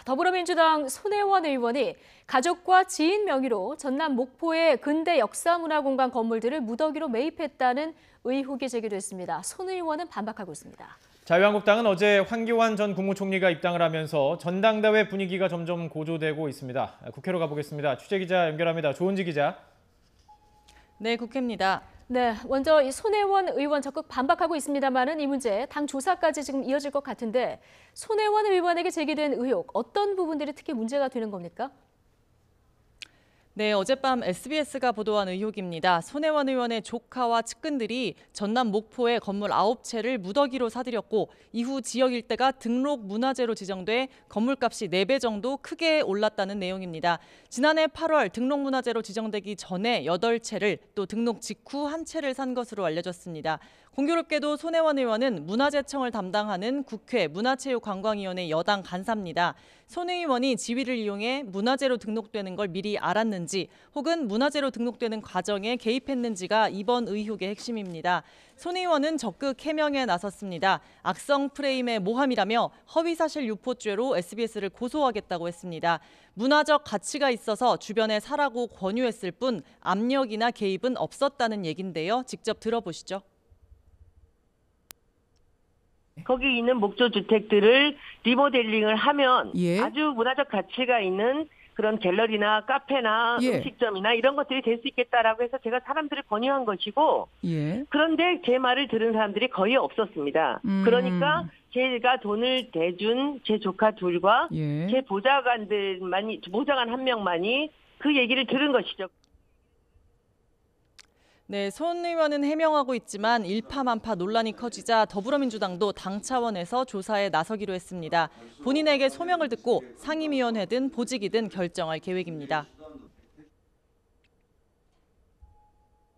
더불어민주당 손혜원 의원이 가족과 지인 명의로 전남 목포의 근대 역사문화공간 건물들을 무더기로 매입했다는 의혹이 제기됐습니다. 손 의원은 반박하고 있습니다. 자유한국당은 어제 황교안 전 국무총리가 입당을 하면서 전당대회 분위기가 점점 고조되고 있습니다. 국회로 가보겠습니다. 취재기자 연결합니다. 조은지 기자. 네, 국회입니다. 네, 먼저 이 손혜원 의원 적극 반박하고 있습니다만은 이 문제 당 조사까지 지금 이어질 것 같은데 손혜원 의원에게 제기된 의혹 어떤 부분들이 특히 문제가 되는 겁니까? 네, 어젯밤 SBS가 보도한 의혹입니다. 손혜원 의원의 조카와 측근들이 전남 목포의 건물 9채를 무더기로 사들였고 이후 지역 일대가 등록 문화재로 지정돼 건물값이 4배 정도 크게 올랐다는 내용입니다. 지난해 8월 등록 문화재로 지정되기 전에 8채를 또 등록 직후 1채를 산 것으로 알려졌습니다. 공교롭게도 손혜원 의원은 문화재청을 담당하는 국회 문화체육관광위원회 여당 간사입니다. 손 의원이 지위를 이용해 문화재로 등록되는 걸 미리 알았는지 혹은 문화재로 등록되는 과정에 개입했는지가 이번 의혹의 핵심입니다. 손 의원은 적극 해명에 나섰습니다. 악성 프레임의 모함이라며 허위사실 유포죄로 SBS를 고소하겠다고 했습니다. 문화적 가치가 있어서 주변에 사라고 권유했을 뿐 압력이나 개입은 없었다는 얘긴데요. 직접 들어보시죠. 거기 있는 목조 주택들을 리모델링을 하면 아주 문화적 가치가 있는 그런 갤러리나 카페나 음식점이나 이런 것들이 될 수 있겠다라고 해서 제가 사람들을 권유한 것이고 그런데 제 말을 들은 사람들이 거의 없었습니다. 그러니까 제가 돈을 대준 제 조카 둘과 제 보좌관 한 명만이 그 얘기를 들은 것이죠. 네, 손 의원은 해명하고 있지만 일파만파 논란이 커지자 더불어민주당도 당 차원에서 조사에 나서기로 했습니다. 본인에게 소명을 듣고 상임위원회든 보직이든 결정할 계획입니다.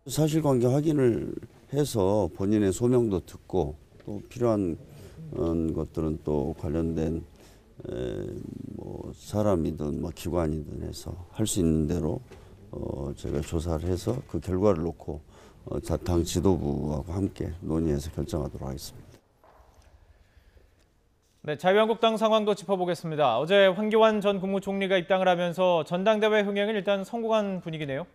사실관계 확인을 해서 본인의 소명도 듣고 또 필요한 것들은 또 관련된 사람이든 기관이든 해서 할 수 있는 대로 제가 조사를 해서 그 결과를 놓고 당 지도부하고 함께 논의해서 결정하도록 하겠습니다. 네, 자유한국당 상황도 짚어보겠습니다. 어제 황교안 전 국무총리가 입당을 하면서 전당대회 흥행을 일단 성공한 분위기네요.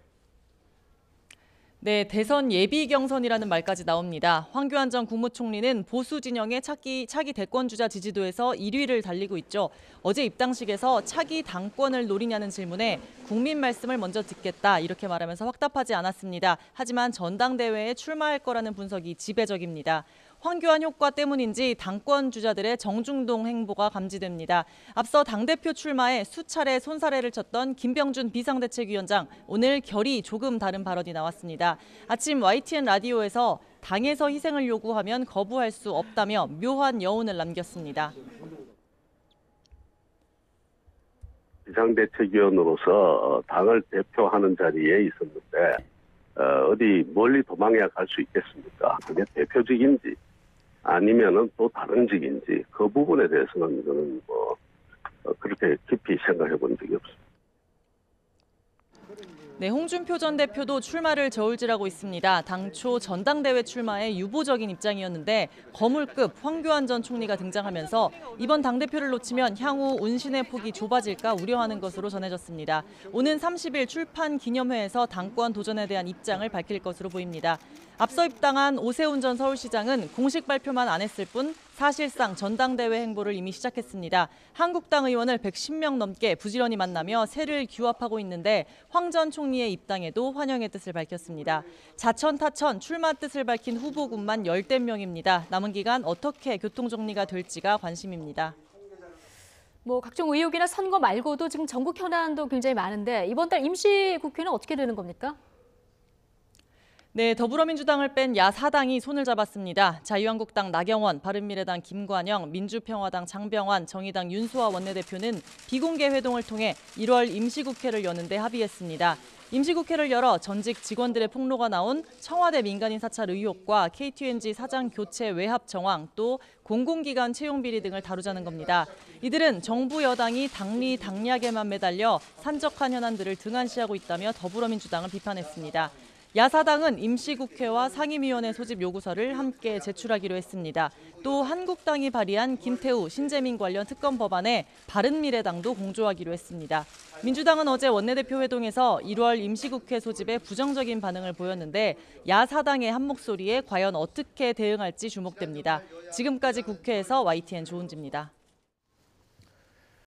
네, 대선 예비 경선이라는 말까지 나옵니다. 황교안 전 국무총리는 보수 진영의 차기 대권주자 지지도에서 1위를 달리고 있죠. 어제 입당식에서 차기 당권을 노리냐는 질문에 국민 말씀을 먼저 듣겠다 이렇게 말하면서 확답하지 않았습니다. 하지만 전당대회에 출마할 거라는 분석이 지배적입니다. 황교안 효과 때문인지 당권 주자들의 정중동 행보가 감지됩니다. 앞서 당대표 출마에 수차례 손사래를 쳤던 김병준 비상대책위원장, 오늘 결이 조금 다른 발언이 나왔습니다. 아침 YTN 라디오에서 당에서 희생을 요구하면 거부할 수 없다며 묘한 여운을 남겼습니다. 비상대책위원으로서 당을 대표하는 자리에 있었는데 어디 멀리 도망해야 갈 수 있겠습니까? 그게 대표직인지 아니면은 또 다른 직인지 그 부분에 대해서는 저는 그렇게 깊이 생각해 본 적이 없습니다. 네, 홍준표 전 대표도 출마를 저울질하고 있습니다. 당초 전당대회 출마에 유보적인 입장이었는데 거물급 황교안 전 총리가 등장하면서 이번 당대표를 놓치면 향후 운신의 폭이 좁아질까 우려하는 것으로 전해졌습니다. 오는 30일 출판 기념회에서 당권 도전에 대한 입장을 밝힐 것으로 보입니다. 앞서 입당한 오세훈 전 서울시장은 공식 발표만 안 했을 뿐 사실상 전당대회 행보를 이미 시작했습니다. 한국당 의원을 110명 넘게 부지런히 만나며 세를 규합하고 있는데 황 전 총리의 입당에도 환영의 뜻을 밝혔습니다. 자천타천 출마 뜻을 밝힌 후보군만 10대 명입니다. 남은 기간 어떻게 교통정리가 될지가 관심입니다. 각종 의혹이나 선거 말고도 지금 전국 현안도 굉장히 많은데 이번 달 임시국회는 어떻게 되는 겁니까? 네, 더불어민주당을 뺀 야4당이 손을 잡았습니다. 자유한국당 나경원, 바른미래당 김관영, 민주평화당 장병환, 정의당 윤소아 원내대표는 비공개 회동을 통해 1월 임시국회를 여는데 합의했습니다. 임시국회를 열어 전직 직원들의 폭로가 나온 청와대 민간인 사찰 의혹과 KTNG 사장 교체 외압 정황, 또 공공기관 채용 비리 등을 다루자는 겁니다. 이들은 정부 여당이 당리 당략에만 매달려 산적한 현안들을 등한시하고 있다며 더불어민주당을 비판했습니다. 야사당은 임시국회와 상임위원회 소집 요구서를 함께 제출하기로 했습니다. 또 한국당이 발의한 김태우, 신재민 관련 특검 법안에 바른미래당도 공조하기로 했습니다. 민주당은 어제 원내대표 회동에서 1월 임시국회 소집에 부정적인 반응을 보였는데 야사당의 한 목소리에 과연 어떻게 대응할지 주목됩니다. 지금까지 국회에서 YTN 조은지입니다.